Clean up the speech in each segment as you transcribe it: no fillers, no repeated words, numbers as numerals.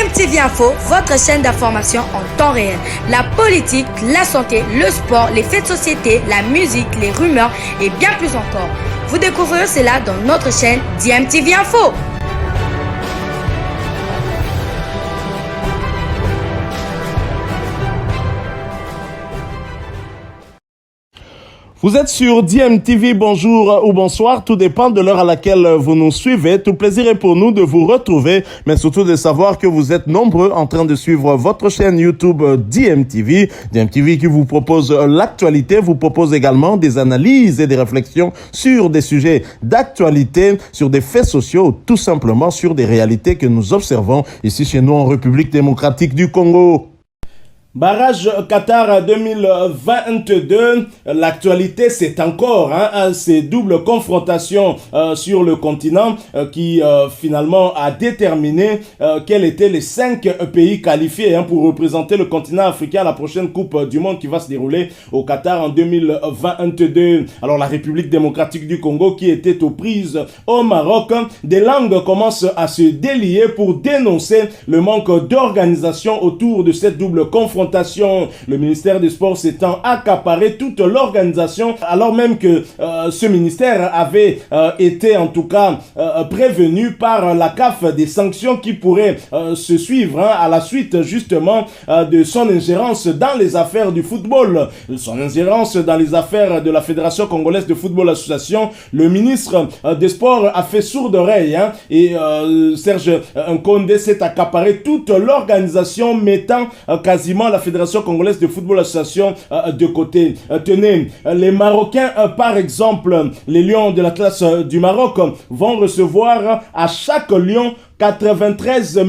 DMTV Info, votre chaîne d'information en temps réel. La politique, la santé, le sport, les faits de société, la musique, les rumeurs et bien plus encore. Vous découvrirez cela dans notre chaîne DMTV Info. Vous êtes sur DMTV, bonjour ou bonsoir, tout dépend de l'heure à laquelle vous nous suivez. Tout plaisir est pour nous de vous retrouver, mais surtout de savoir que vous êtes nombreux en train de suivre votre chaîne YouTube DMTV. DMTV qui vous propose l'actualité, vous propose également des analyses et des réflexions sur des sujets d'actualité, sur des faits sociaux, tout simplement sur des réalités que nous observons ici chez nous en République démocratique du Congo. Barrage Qatar 2022, l'actualité c'est encore ces doubles confrontations sur le continent qui finalement a déterminé quels étaient les 5 pays qualifiés pour représenter le continent africain à la prochaine Coupe du Monde qui va se dérouler au Qatar en 2022. Alors la République démocratique du Congo qui était aux prises au Maroc, des langues commencent à se délier pour dénoncer le manque d'organisation autour de cette double confrontation. Le ministère des Sports s'étant accaparé toute l'organisation, alors même que ce ministère avait été en tout cas prévenu par la CAF des sanctions qui pourraient se suivre à la suite justement de son ingérence dans les affaires du football, son ingérence dans les affaires de la Fédération congolaise de football association. Le ministre des Sports a fait sourde oreille et Serge Nkonde s'est accaparé toute l'organisation, mettant quasiment la Fédération congolaise de football association de côté. Tenez, les Marocains par exemple, les Lions de l'Atlas du Maroc vont recevoir à chaque Lion 93 000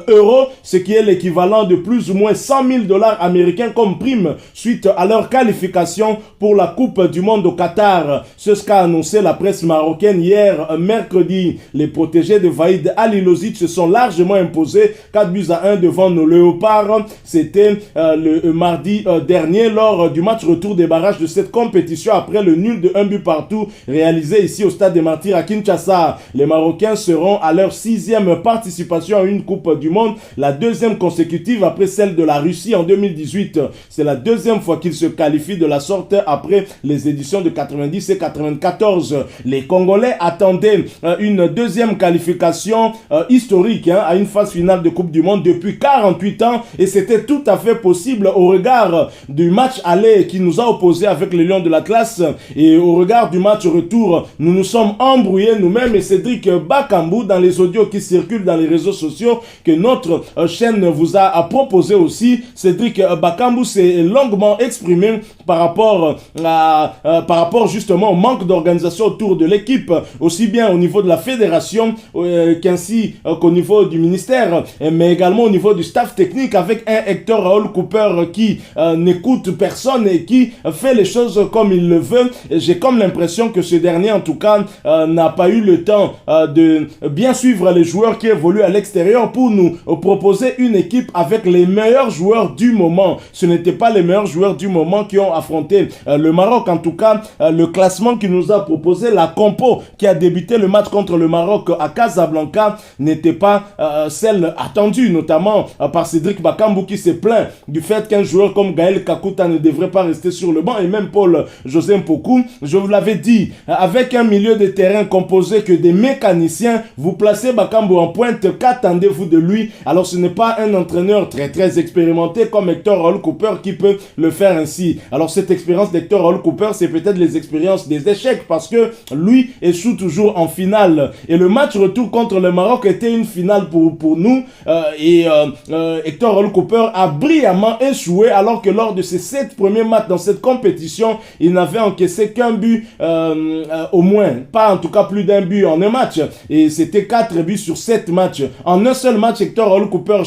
euros, ce qui est l'équivalent de plus ou moins 100 000 dollars américains comme prime suite à leur qualification pour la Coupe du Monde au Qatar. C'est ce qu'a annoncé la presse marocaine hier mercredi. Les protégés de Vaïd Alilozic se sont largement imposés 4-1 devant nos Léopards. C'était le mardi dernier lors du match retour des barrages de cette compétition après le nul de 1 but partout réalisé ici au stade des Martyrs à Kinshasa. Les Marocains seront à leur 6e participation à une Coupe du Monde, la 2e consécutive après celle de la Russie en 2018. C'est la 2e fois qu'ils se qualifient de la sorte après les éditions de 90 et 94. Les Congolais attendaient une 2e qualification historique à une phase finale de Coupe du Monde depuis 48 ans et c'était tout à fait possible au regard du match aller qui nous a opposé avec les Lions de l'Atlas et au regard du match retour. Nous nous sommes embrouillés nous-mêmes et Cédric Bakambu dans les audios qui circulent dans les réseaux sociaux que notre chaîne vous a proposé aussi. Cédric Bakambu s'est longuement exprimé par rapport justement au manque d'organisation autour de l'équipe, aussi bien au niveau de la fédération qu'ainsi qu'au niveau du ministère, mais également au niveau du staff technique avec un Hector Raoul Cooper qui n'écoute personne et qui fait les choses comme il le veut. J'ai comme l'impression que ce dernier en tout cas n'a pas eu le temps de bien suivre les joueurs qui évoluent à l'extérieur pour nous proposer une équipe avec les meilleurs joueurs du moment. Ce n'étaient pas les meilleurs joueurs du moment qui ont affronté le Maroc. En tout cas, le classement qu'il nous a proposé, la compo qui a débuté le match contre le Maroc à Casablanca n'était pas celle attendue, notamment par Cédric Bakambu qui s'est plaint du fait qu'un joueur comme Gaël Kakuta ne devrait pas rester sur le banc et même Paul José Mpoku. Je vous l'avais dit, avec un milieu de terrain composé que des mécaniciens, vous placez Bakambu en pointe, qu'attendez-vous de lui? Alors ce n'est pas un entraîneur très expérimenté comme Hector Raoul Cooper qui peut le faire ainsi. Alors cette expérience d'Hector Raoul Cooper, c'est peut-être les expériences des échecs parce que lui échoue toujours en finale. Et le match retour contre le Maroc était une finale pour nous Hector Raoul Cooper a brillamment échoué alors que lors de ses 7 premiers matchs dans cette compétition, il n'avait encaissé qu'un but au moins, pas en tout cas plus d'un but en un match. Et c'était 4 buts sur 7 matchs. En un seul match, Hector Raoul Cooper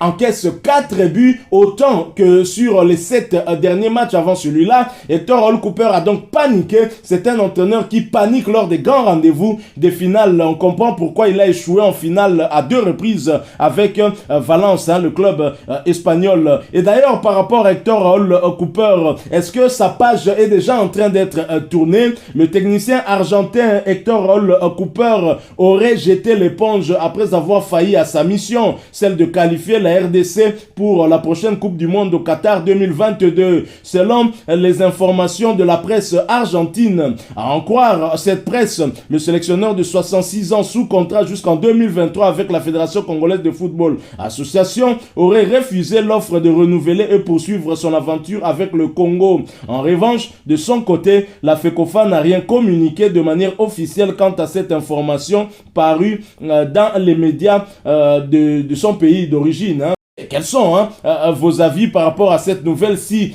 encaisse 4 buts, autant que sur les 7 derniers matchs avant celui-là. Hector Raoul Cooper a donc paniqué. C'est un entraîneur qui panique lors des grands rendez-vous des finales. On comprend pourquoi il a échoué en finale à 2 reprises avec Valence, le club espagnol. Et d'ailleurs, par rapport à Hector Raoul Cooper, est-ce que sa page est déjà en train d'être tournée? Le technicien argentin Hector Raoul Cooper aurait jeté l'éponge après avoir failli à sa mission, celle de qualifier la RDC pour la prochaine Coupe du Monde au Qatar 2022. Selon les informations de la presse argentine, à en croire cette presse, le sélectionneur de 66 ans sous contrat jusqu'en 2023 avec la Fédération congolaise de football association aurait refusé l'offre de renouveler et poursuivre son aventure avec le Congo. En revanche, de son côté, la FECOFA n'a rien communiqué de manière officielle quant à cette information parue dans les médias de son pays d'origine. Quels sont vos avis par rapport à cette nouvelle si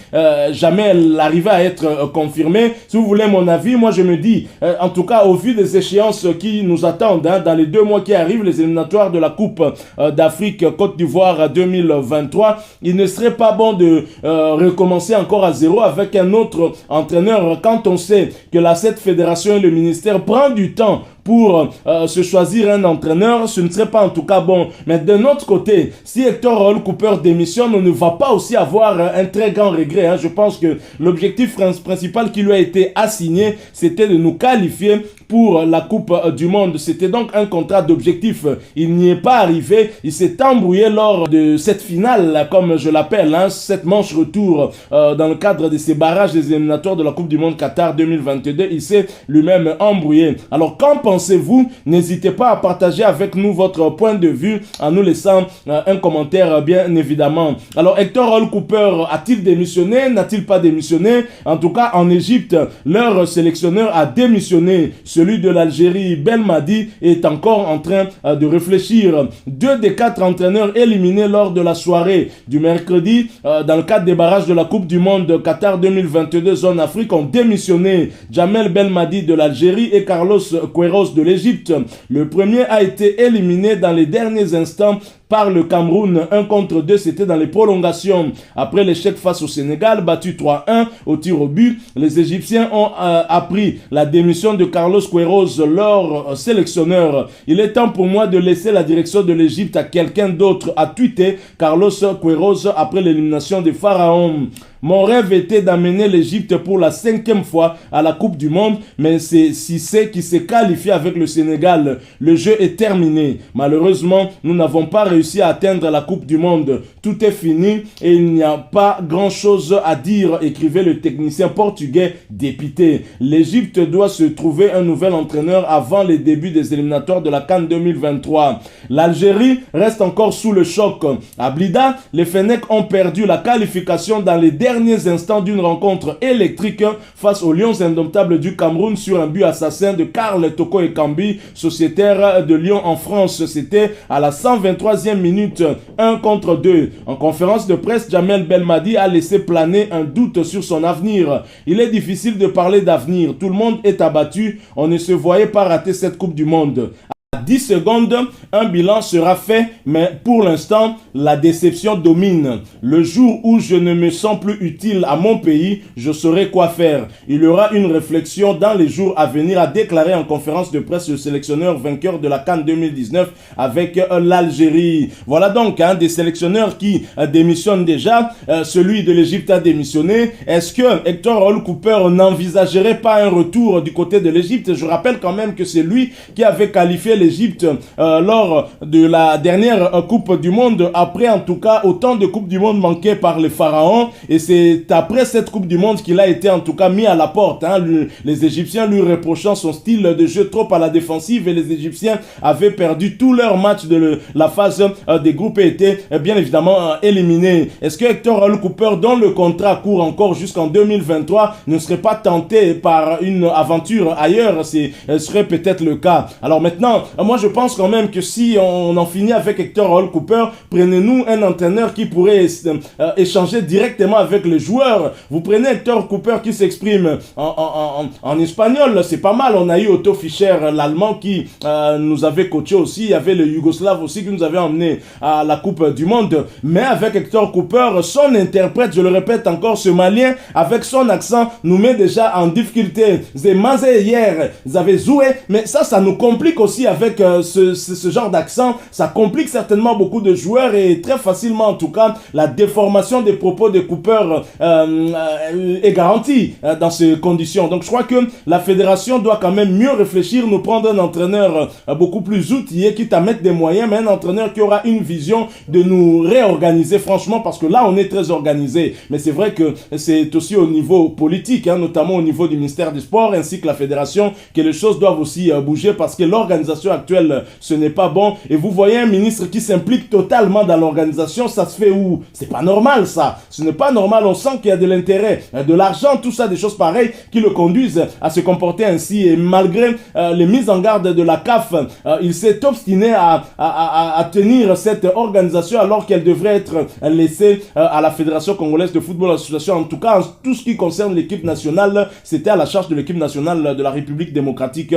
jamais elle arrivait à être confirmée? Si vous voulez mon avis, moi je me dis, en tout cas au vu des échéances qui nous attendent dans les 2 mois qui arrivent, les éliminatoires de la Coupe d'Afrique Côte d'Ivoire 2023, il ne serait pas bon de recommencer encore à zéro avec un autre entraîneur quand on sait que cette fédération et le ministère prennent du temps pour se choisir un entraîneur, ce ne serait pas en tout cas bon. Mais de notre côté, si Hector Raoul Cooper démissionne, on ne va pas aussi avoir un très grand regret. Je pense que l'objectif principal qui lui a été assigné, c'était de nous qualifier pour la Coupe du Monde. C'était donc un contrat d'objectif. Il n'y est pas arrivé. Il s'est embrouillé lors de cette finale, comme je l'appelle, cette manche retour dans le cadre de ces barrages des éliminatoires de la Coupe du Monde Qatar 2022. Il s'est lui-même embrouillé. Alors, qu'en pensez-vous? N'hésitez pas à partager avec nous votre point de vue en nous laissant un commentaire, bien évidemment. Alors, Hector Raoul Cooper a-t-il démissionné? N'a-t-il pas démissionné? En tout cas, en Égypte, leur sélectionneur a démissionné. Celui de l'Algérie, Belmadi, est encore en train de réfléchir. 2 des 4 entraîneurs éliminés lors de la soirée du mercredi dans le cadre des barrages de la Coupe du Monde Qatar 2022 zone Afrique ont démissionné. Jamel Belmadi de l'Algérie et Carlos Queiroz de l'Égypte. Le premier a été éliminé dans les derniers instants par le Cameroun. 1-2, c'était dans les prolongations. Après l'échec face au Sénégal, battu 3-1 au tir au but, les Égyptiens ont appris la démission de Carlos Queiroz, leur sélectionneur. Il est temps pour moi de laisser la direction de l'Égypte à quelqu'un d'autre, a tweeté Carlos Queiroz après l'élimination des Pharaons. Mon rêve était d'amener l'Égypte pour la 5e fois à la Coupe du Monde, mais c'est Cissé qui s'est qualifié avec le Sénégal. Le jeu est terminé. Malheureusement, nous n'avons pas réussi à atteindre la Coupe du Monde. Tout est fini et il n'y a pas grand-chose à dire, écrivait le technicien portugais dépité. L'Égypte doit se trouver un nouvel entraîneur avant les débuts des éliminatoires de la CAN 2023. L'Algérie reste encore sous le choc. À Blida, les Fennecs ont perdu la qualification dans les derniers instants d'une rencontre électrique face aux Lions indomptables du Cameroun sur un but assassin de Karl Toko Ekambi, sociétaire de Lyon en France. C'était à la 123e minute, 1-2. En conférence de presse, Jamel Belmadi a laissé planer un doute sur son avenir. Il est difficile de parler d'avenir. Tout le monde est abattu. On ne se voyait pas rater cette Coupe du Monde. 10 secondes, un bilan sera fait, mais pour l'instant, la déception domine. Le jour où je ne me sens plus utile à mon pays, je saurai quoi faire. Il y aura une réflexion dans les jours à venir, a déclaré en conférence de presse le sélectionneur vainqueur de la CAN 2019 avec l'Algérie. Voilà donc des sélectionneurs qui démissionnent déjà. Celui de l'Égypte a démissionné. Est-ce que Hector Raoul Cooper n'envisagerait pas un retour du côté de l'Égypte? Je rappelle quand même que c'est lui qui avait qualifié l'Égypte lors de la dernière Coupe du Monde, après en tout cas autant de Coupes du Monde manquées par les Pharaons, et c'est après cette Coupe du Monde qu'il a été en tout cas mis à la porte. Les Égyptiens lui reprochant son style de jeu trop à la défensive, et les Égyptiens avaient perdu tous leurs matchs de la phase des groupes et étaient bien évidemment éliminés. Est-ce que Hector Raoul Cooper, dont le contrat court encore jusqu'en 2023, ne serait pas tenté par une aventure ailleurs? Ce serait peut-être le cas. Alors maintenant, moi je pense quand même que si on en finit avec Hector Raoul Cooper, prenez-nous un entraîneur qui pourrait échanger directement avec les joueurs. Vous prenez Hector Cooper qui s'exprime en espagnol, c'est pas mal. On a eu Otto Fischer, l'allemand, qui nous avait coaché aussi. Il y avait le Yougoslave aussi qui nous avait emmené à la Coupe du Monde. Mais avec Hector Cooper, son interprète, je le répète encore, ce Malien, avec son accent, nous met déjà en difficulté. C'est Mazé hier, vous avez joué, mais ça nous complique aussi avec avec ce genre d'accent, ça complique certainement beaucoup de joueurs et très facilement en tout cas, la déformation des propos des coupeurs est garantie dans ces conditions. Donc je crois que la fédération doit quand même mieux réfléchir, nous prendre un entraîneur beaucoup plus outillé, quitte à mettre des moyens, mais un entraîneur qui aura une vision de nous réorganiser franchement, parce que là on est très organisé, mais c'est vrai que c'est aussi au niveau politique, notamment au niveau du ministère du Sport ainsi que la fédération, que les choses doivent aussi bouger, parce que l'organisation actuelle, ce n'est pas bon. Et vous voyez un ministre qui s'implique totalement dans l'organisation, ça se fait où? C'est pas normal ça, ce n'est pas normal. On sent qu'il y a de l'intérêt, de l'argent, tout ça, des choses pareilles qui le conduisent à se comporter ainsi. Et malgré les mises en garde de la CAF, il s'est obstiné à tenir cette organisation alors qu'elle devrait être laissée à la Fédération congolaise de football association. En tout cas, en tout ce qui concerne l'équipe nationale, c'était à la charge de l'équipe nationale de la République démocratique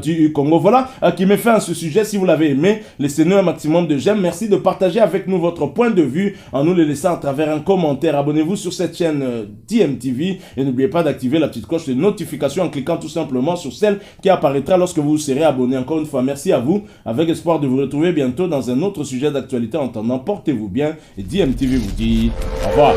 du Congo. Voilà qui met fin à ce sujet. Si vous l'avez aimé, laissez-nous un maximum de j'aime. Merci de partager avec nous votre point de vue en nous le laissant à travers un commentaire. Abonnez-vous sur cette chaîne DMTV et n'oubliez pas d'activer la petite cloche de notification en cliquant tout simplement sur celle qui apparaîtra lorsque vous serez abonné. Encore une fois, merci à vous, avec espoir de vous retrouver bientôt dans un autre sujet d'actualité. En attendant, portez-vous bien et DMTV vous dit au revoir.